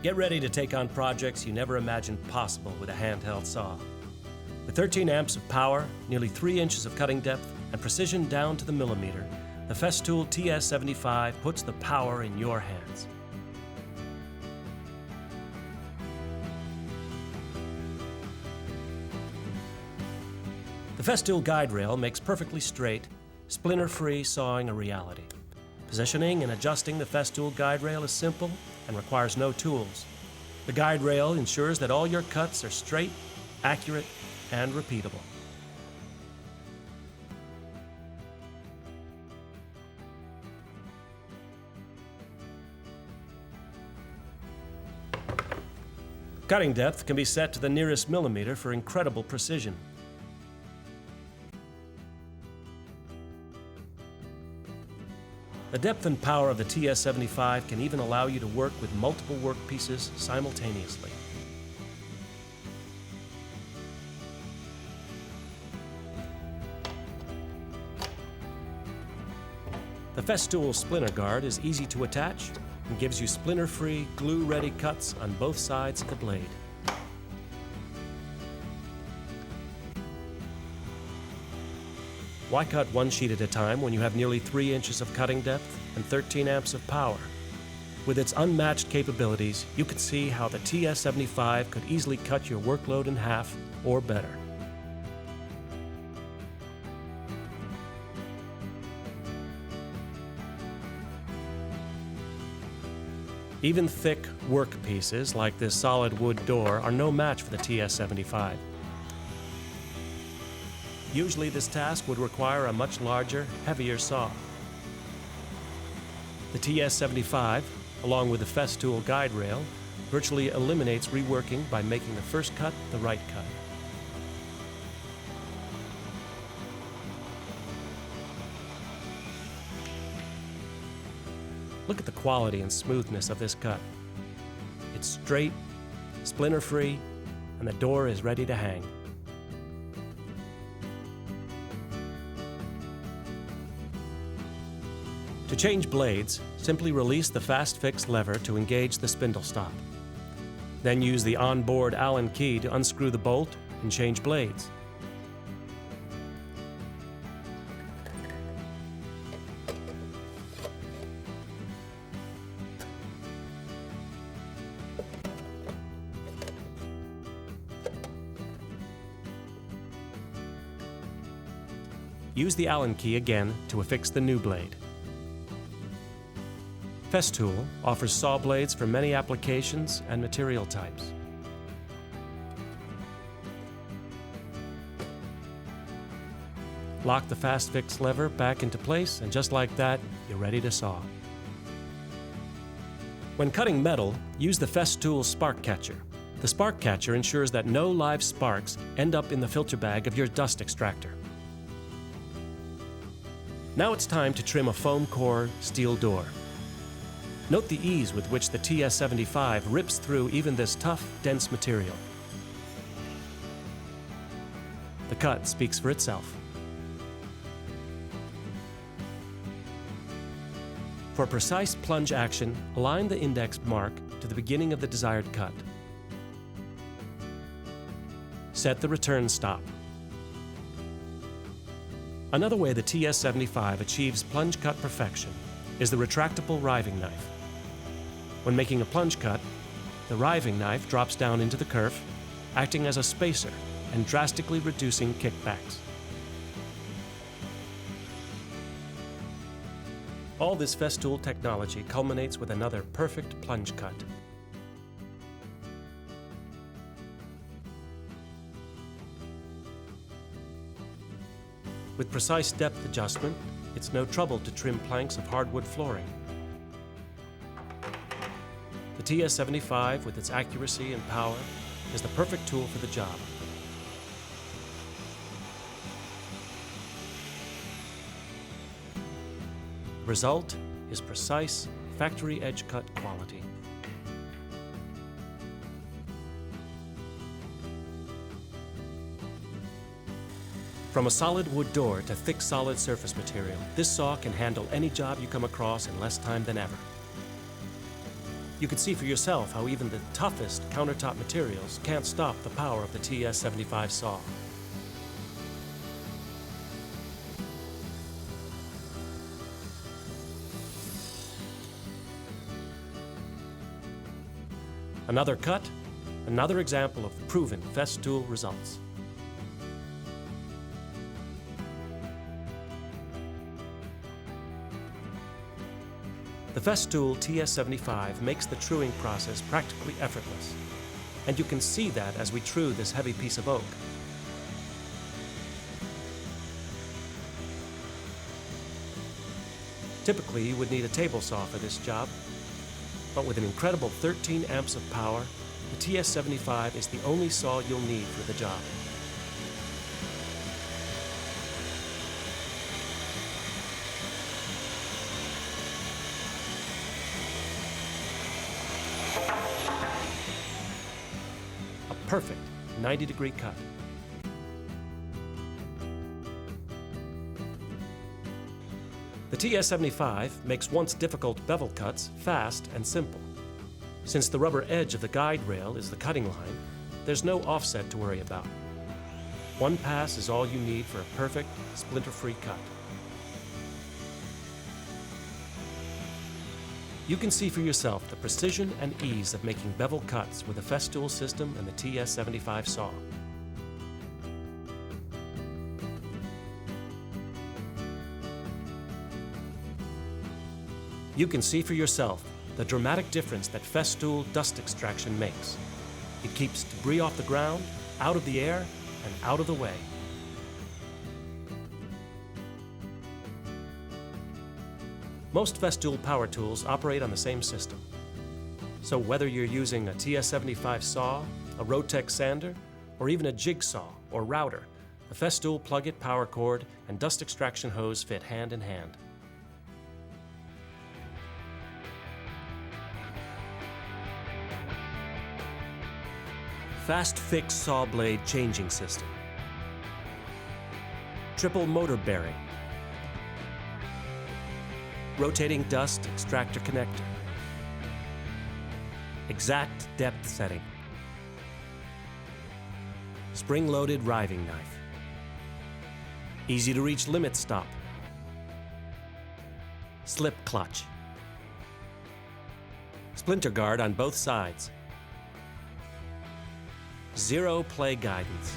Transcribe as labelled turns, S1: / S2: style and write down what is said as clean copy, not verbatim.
S1: Get ready to take on projects you never imagined possible with a handheld saw. With 13 amps of power, nearly 3 inches of cutting depth, and precision down to the millimeter, the FESTOOL-TS75 puts the power in your hands. The FESTOOL guide rail makes perfectly straight, splinter-free sawing a reality. Positioning and adjusting the FESTOOL guide rail is simple and requires no tools. The guide rail ensures that all your cuts are straight, accurate, and repeatable. Cutting depth can be set to the nearest millimeter for incredible precision. The depth and power of the TS75 can even allow you to work with multiple workpieces simultaneously. The FESTOOL splinter guard is easy to attach and gives you splinter-free, glue-ready cuts on both sides of the blade. Why cut one sheet at a time when you have nearly 3 inches of cutting depth and 13 amps of power? With its unmatched capabilities, you could see how the TS75 could easily cut your workload in half or better. Even thick work pieces like this solid wood door are no match for the TS75. Usually this task would require a much larger, heavier saw. The TS75, along with the FESTOOL guide rail, virtually eliminates reworking by making the first cut the right cut. Look at the quality and smoothness of this cut. It's straight, splinter-free, and the door is ready to hang. To change blades, simply release the fast fix lever to engage the spindle stop. Then use the onboard Allen key to unscrew the bolt and change blades. Use the Allen key again to affix the new blade. FESTOOL offers saw blades for many applications and material types. Lock the fast fix lever back into place, and just like that, you're ready to saw. When cutting metal, use the FESTOOL spark catcher. The spark catcher ensures that no live sparks end up in the filter bag of your dust extractor. Now it's time to trim a foam core steel door. Note the ease with which the TS75 rips through even this tough, dense material. The cut speaks for itself. For precise plunge action, align the index mark to the beginning of the desired cut. Set the return stop. Another way the TS75 achieves plunge cut perfection is the retractable riving knife. When making a plunge cut, the riving knife drops down into the kerf, acting as a spacer and drastically reducing kickbacks. All this FESTOOL technology culminates with another perfect plunge cut. With precise depth adjustment, it's no trouble to trim planks of hardwood flooring. The TS75, with its accuracy and power, is the perfect tool for the job. The result is precise, factory edge cut quality. From a solid wood door to thick solid surface material, this saw can handle any job you come across in less time than ever. You can see for yourself how even the toughest countertop materials can't stop the power of the TS75 saw. Another cut, another example of proven Festool results. The FESTOOL-TS75 makes the truing process practically effortless, and you can see that as we true this heavy piece of oak. Typically, you would need a table saw for this job, but with an incredible 13 amps of power, the TS75 is the only saw you'll need for the job. A perfect 90-degree cut. The TS75 makes once difficult bevel cuts fast and simple. Since the rubber edge of the guide rail is the cutting line, there's no offset to worry about. One pass is all you need for a perfect, splinter-free cut. You can see for yourself the precision and ease of making bevel cuts with the Festool system and the TS75 saw. You can see for yourself the dramatic difference that Festool dust extraction makes. It keeps debris off the ground, out of the air, and out of the way. Most Festool power tools operate on the same system. So whether you're using a TS75 saw, a Rotex sander, or even a jigsaw or router, the Festool plug-it power cord and dust extraction hose fit hand in hand. Fast fix saw blade changing system. Triple motor bearing. Rotating dust extractor connector. Exact depth setting. Spring-loaded riving knife. Easy to reach limit stop. Slip clutch. Splinter guard on both sides. Zero play guidance.